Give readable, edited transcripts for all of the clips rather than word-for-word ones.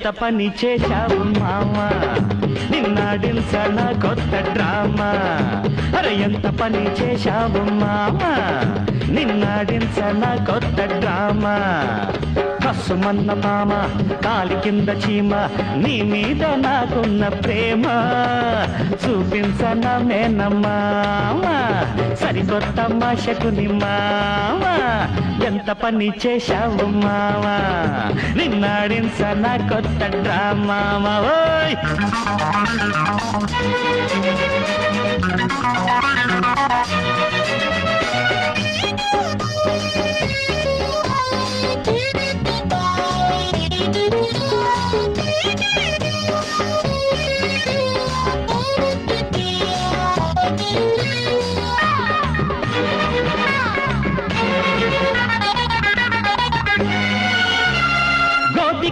ఎంత పని చేశావు మామా నిన్నాడించన కొత్త డ్రామా అరే ఎంత పని చేశావు మామా నిన్నాడించన కొత్త డ్రామా కసుమన్న మామ కాలి కింద చీమ నీ మీద నాకున్న ప్రేమ చూపించన మేనమ్మా సరికొత్త మాషకుని మామ ఎంత పని చేశావు మామా నిన్నాడించన కొత్త డ్రామా ఓయ్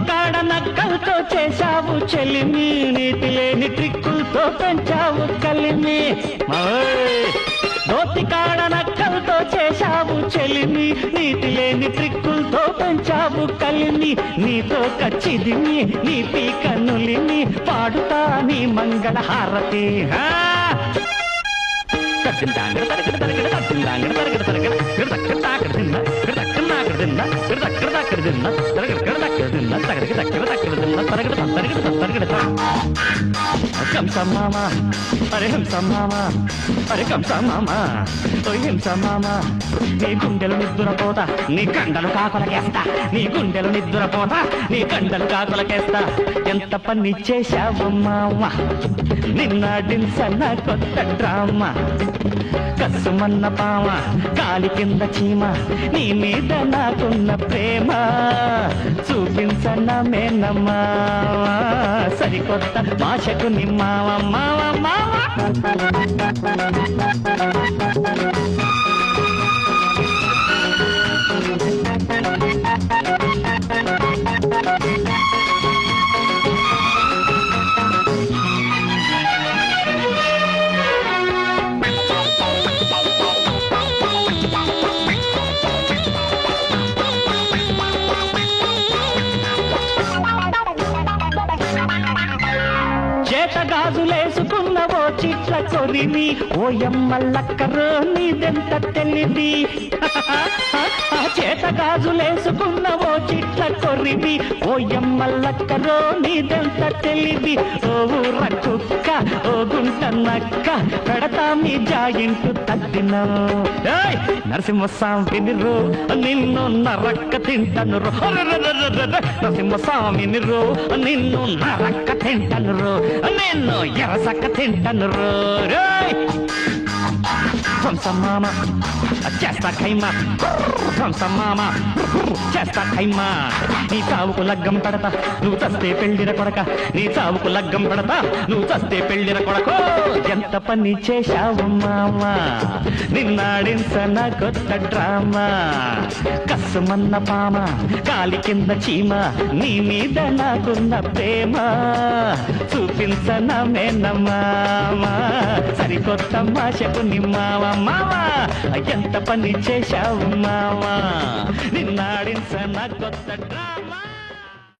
కాడ నక్కలతో చేశావు చెలిమి నీతి లేని ట్రిక్కులతో పెంచావు కలిమి దోతి కాడ నక్కలతో చేశావు చెలిమి నీతి లేని ట్రిక్కులతో పెంచావు కలిమి నీతో కచ్చిదిమి నీ పీక నులిమి పాడుతా నీ మంగళ హారతి కంసమామా అరే హంసమామా అరే కంసమామా ఓ హింసమామా నీ గుండెలు నిద్దురపోతా నీ కండలు కాకులకేస్తా నీ గుండెలు నిద్దురపోతా నీ కండలు కాకులకేస్తా ఎంత పని చేశావు మామ నిన్నాడించన కొత్త డ్రామా కసుమన్న పామ కాలి కింద చీమ నీ మీద నాకున్న ప్రేమ చూపించన్న మేనమ్మా సరికొత్త భాషకు నిమ్మావ మావ మావ గాజులేసుకున్నవో చిట్ల కొరిమి ఓయమ్మల్లక్కరో నీదెంత తెలివి చేత గాజులేసుకున్నవో చిట్ల కొరిమి ఓయమ్మల్లక్కరో నీదెంత తెలివి ఓ ఊర కుక్క ఓ గుంట నక్క పెడతా మీ జాయింటు తద్దిన నరసింహస్వామి రో నిన్ను నరక్క తింటను రో నరసింహస్వామి రో నిన్ను నరక్క తింటను రో నిన్ను ఎరసక్క తింటను రో హంసమామ చేస్తా ఖైమా హంసమామ చేస్తా ఖైమా నీ చావుకు లగ్గం పడతా నువ్వు చస్తే పెళ్ళిన కొడక నీ చావుకు లగ్గం పడతా నువ్వు చస్తే పెళ్ళిన కొడకో ఎంత పని చేశావు మామా నిన్నాడించన కొత్త డ్రామా కసుమన్న పామ కాలి కింద చీమ నీ మీద నాకున్న ప్రేమ చూపించన మేనమ్మా సరికొత్త మాషకు నిమ్మావ మావా ఎంత పని చేశావు మావా నిన్నాడించన కొత్త డ్రామా